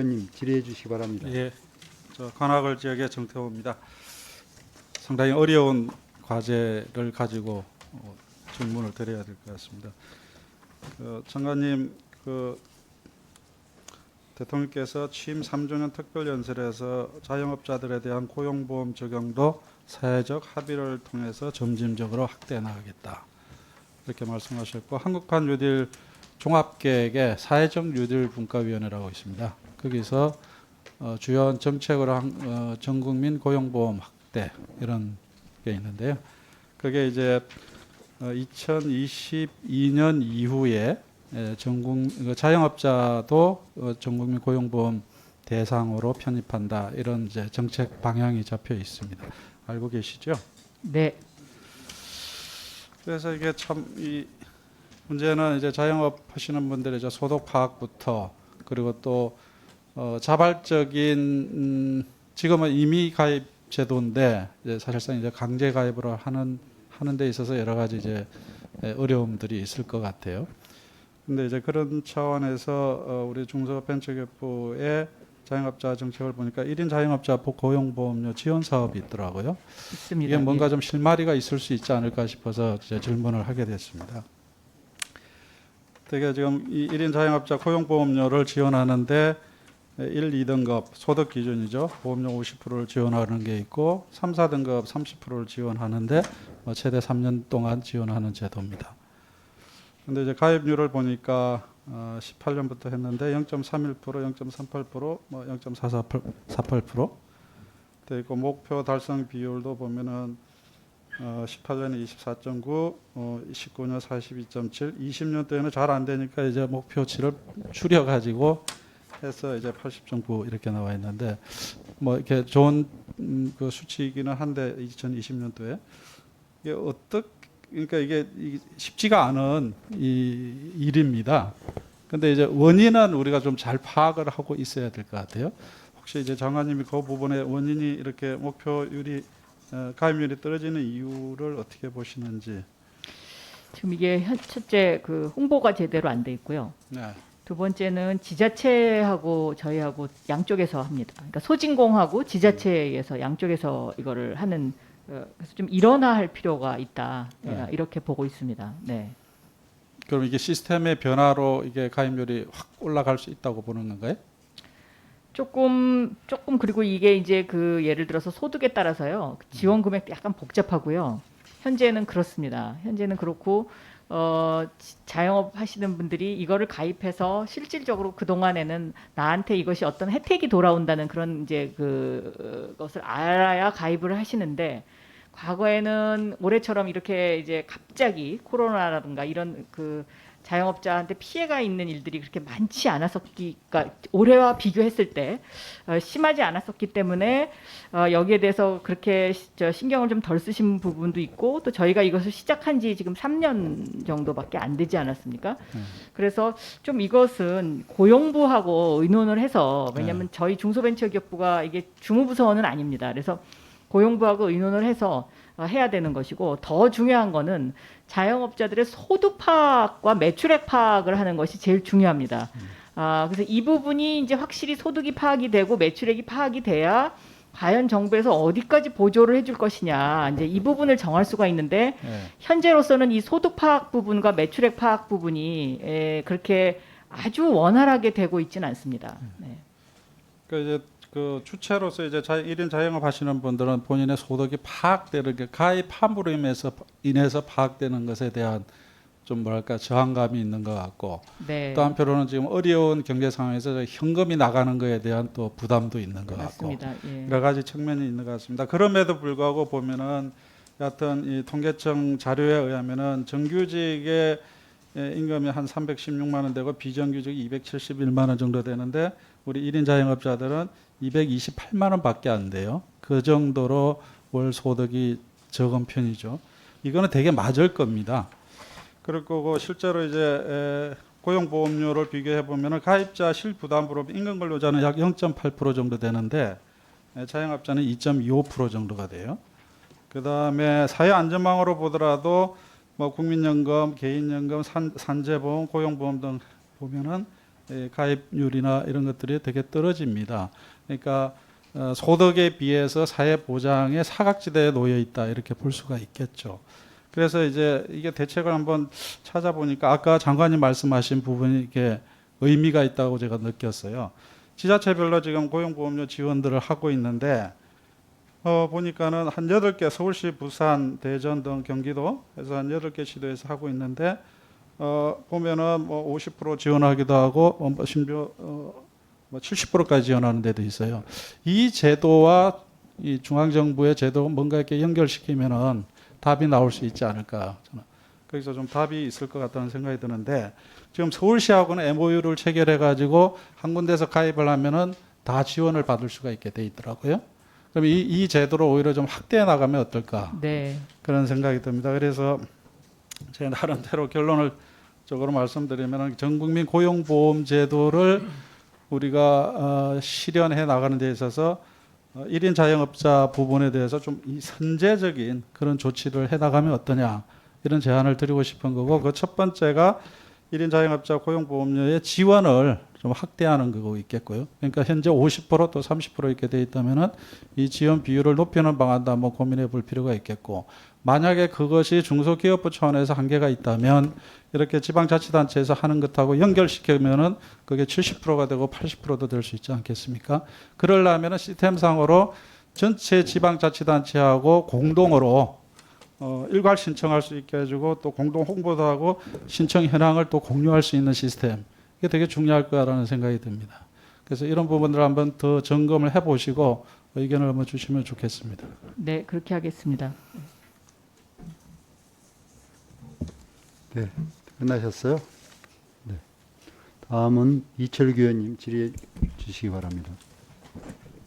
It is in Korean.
의원님 질의해 주시기 바랍니다. 예, 저 관악을 지역의 정태호입니다. 상당히 어려운 과제를 가지고 질문을 드려야 될 것 같습니다. 장관님, 대통령께서 취임 3주년 특별연설에서 자영업자들에 대한 고용보험 적용도 사회적 합의를 통해서 점진적으로 확대해 나가겠다, 이렇게 말씀하셨고, 한국판 뉴딜 종합계획에 사회적 뉴딜 분과위원회라고 있습니다. 거기서 주요 정책으로 전국민 고용보험 확대, 이런 게 있는데요. 그게 이제 2022년 이후에 자영업자도 전국민 고용보험 대상으로 편입한다, 이런 이제 정책 방향이 잡혀 있습니다. 알고 계시죠? 네. 그래서 이게 참 이 문제는 이제 자영업 하시는 분들의 이제 소득 파악부터, 그리고 또 자발적인 지금은 임의 가입 제도인데 이제 사실상 이제 강제 가입으로 하는 데 있어서 여러 가지 이제 어려움들이 있을 것 같아요. 근데 이제 그런 차원에서 우리 중소벤처기업부의 자영업자 정책을 보니까 1인 자영업자 고용보험료 지원 사업이 있더라고요. 있습니다. 이게 뭔가 좀 실마리가 있을 수 있지 않을까 싶어서 이제 질문을 하게 됐습니다. 되게 지금 이 1인 자영업자 고용보험료를 지원하는데 1, 2등급 소득 기준이죠. 보험료 50%를 지원하는 게 있고 3, 4등급 30%를 지원하는데 최대 3년 동안 지원하는 제도입니다. 근데 이제 가입률을 보니까 18년부터 했는데 0.31%, 0.38%, 0.48% 돼 있고, 목표 달성 비율도 보면은 18년에 24.9, 19년 42.7, 20년 때는 잘 안 되니까 이제 목표치를 줄여 가지고 해서 이제 80.9 이렇게 나와 있는데, 뭐 이렇게 좋은 그 수치이기는 한데 2020년도에 이게 그러니까 이게 쉽지가 않은 이 일입니다. 근데 이제 원인은 우리가 좀 잘 파악을 하고 있어야 될 것 같아요. 혹시 이제 장관님이 그 부분에 원인이 이렇게 목표율이 가입률이 떨어지는 이유를 어떻게 보시는지. 지금 이게 첫째 그 홍보가 제대로 안 돼 있고요. 네. 두 번째는 지자체하고 저희하고 양쪽에서 합니다. 그러니까 소진공하고 지자체에서 양쪽에서 이거를 하는, 그래서 좀 일원화할 필요가 있다, 네. 이렇게 보고 있습니다. 네. 그럼 이게 시스템의 변화로 이게 가입률이 확 올라갈 수 있다고 보는 건가요? 조금 그리고 이게 이제 그 예를 들어서 소득에 따라서요, 지원 금액도 약간 복잡하고요. 현재는 그렇습니다. 현재는 그렇고 자영업 하시는 분들이 이거를 가입해서 실질적으로 그 동안에는 나한테 이것이 어떤 혜택이 돌아온다는 그런 이제 그것을 알아야 가입을 하시는데, 과거에는 올해처럼 이렇게 이제 갑자기 코로나라든가 이런 그 자영업자한테 피해가 있는 일들이 그렇게 많지 않았었기가, 올해와 비교했을 때 심하지 않았었기 때문에 여기에 대해서 그렇게 신경을 좀 덜 쓰신 부분도 있고, 또 저희가 이것을 시작한 지 지금 3년 정도밖에 안 되지 않았습니까? 그래서 좀 이것은 고용부하고 의논을 해서, 왜냐하면 저희 중소벤처기업부가 이게 주무부서는 아닙니다. 그래서 고용부하고 의논을 해서 해야 되는 것이고, 더 중요한 거는 자영업자들의 소득 파악과 매출액 파악을 하는 것이 제일 중요합니다. 그래서 이 부분이 이제 확실히 소득이 파악이 되고 매출액이 파악이 돼야 과연 정부에서 어디까지 보조를 해줄 것이냐, 이제 이 부분을 정할 수가 있는데, 현재로서는 이 소득 파악 부분과 매출액 파악 부분이 그렇게 아주 원활하게 되고 있지는 않습니다. 네. 그러니까 이제 그 주체로서 이제 1인 자영업 하시는 분들은 본인의 소득이 파악되는 게 가입함으로 인해서 파악되는 것에 대한 좀 뭐랄까 저항감이 있는 것 같고, 네. 또 한편으로는 지금 어려운 경제 상황에서 현금이 나가는 것에 대한 또 부담도 있는 것 맞습니다. 같고, 예. 여러 가지 측면이 있는 것 같습니다. 그럼에도 불구하고 보면은 여하튼 이 통계청 자료에 의하면은 정규직의 임금이 한 316만 원 되고 비정규직이 271만 원 정도 되는데, 우리 1인 자영업자들은 228만 원밖에 안 돼요. 그 정도로 월 소득이 적은 편이죠. 이거는 되게 맞을 겁니다. 그리고 실제로 이제 고용보험료를 비교해 보면 가입자 실부담으로 임금 근로자는 약 0.8% 정도 되는데 자영업자는 2.25% 정도가 돼요. 그 다음에 사회안전망으로 보더라도 뭐 국민연금, 개인연금, 산재보험, 고용보험 등 보면은 가입률이나 이런 것들이 되게 떨어집니다. 그러니까 소득에 비해서 사회 보장의 사각지대에 놓여 있다 이렇게 볼 수가 있겠죠. 그래서 이제 이게 대책을 한번 찾아보니까 아까 장관님 말씀하신 부분이 이게 의미가 있다고 제가 느꼈어요. 지자체별로 지금 고용보험료 지원들을 하고 있는데 보니까는 한 8개 서울시, 부산, 대전 등 경기도 해서 한 8개 시도에서 하고 있는데 보면은 뭐 50% 지원하기도 하고 심지어 뭐 70%까지 지원하는 데도 있어요. 이 제도와 이 중앙정부의 제도 뭔가 이렇게 연결시키면은 답이 나올 수 있지 않을까. 저는 거기서 좀 답이 있을 것 같다는 생각이 드는데 지금 서울시하고는 MOU를 체결해 가지고 한 군데서 가입을 하면은 다 지원을 받을 수가 있게 돼 있더라고요. 그럼 이 제도를 오히려 좀 확대해 나가면 어떨까. 네. 그런 생각이 듭니다. 그래서 제 나름대로 결론을 적으로 말씀드리면 전국민 고용보험 제도를 우리가 실현해 나가는 데 있어서 1인 자영업자 부분에 대해서 좀 이 선제적인 그런 조치를 해 나가면 어떠냐 이런 제안을 드리고 싶은 거고 그 첫 번째가 1인 자영업자 고용보험료의 지원을 좀 확대하는 거고 있겠고요. 그러니까 현재 50%또 30% 이렇게 돼 있다면은 이 지원 비율을 높이는 방안도 한번 고민해 볼 필요가 있겠고 만약에 그것이 중소기업부 차원에서 한계가 있다면 이렇게 지방자치단체에서 하는 것하고 연결시키면은 그게 70%가 되고 80%도 될 수 있지 않겠습니까? 그러려면은 시스템상으로 전체 지방자치단체하고 공동으로 일괄 신청할 수 있게 해주고 또 공동 홍보도 하고 신청 현황을 또 공유할 수 있는 시스템 이게 되게 중요할 거라는 생각이 듭니다. 그래서 이런 부분들을 한번 더 점검을 해보시고 의견을 한번 주시면 좋겠습니다. 네, 그렇게 하겠습니다. 네, 끝나셨어요? 네. 다음은 이철규 의원님 질의해 주시기 바랍니다.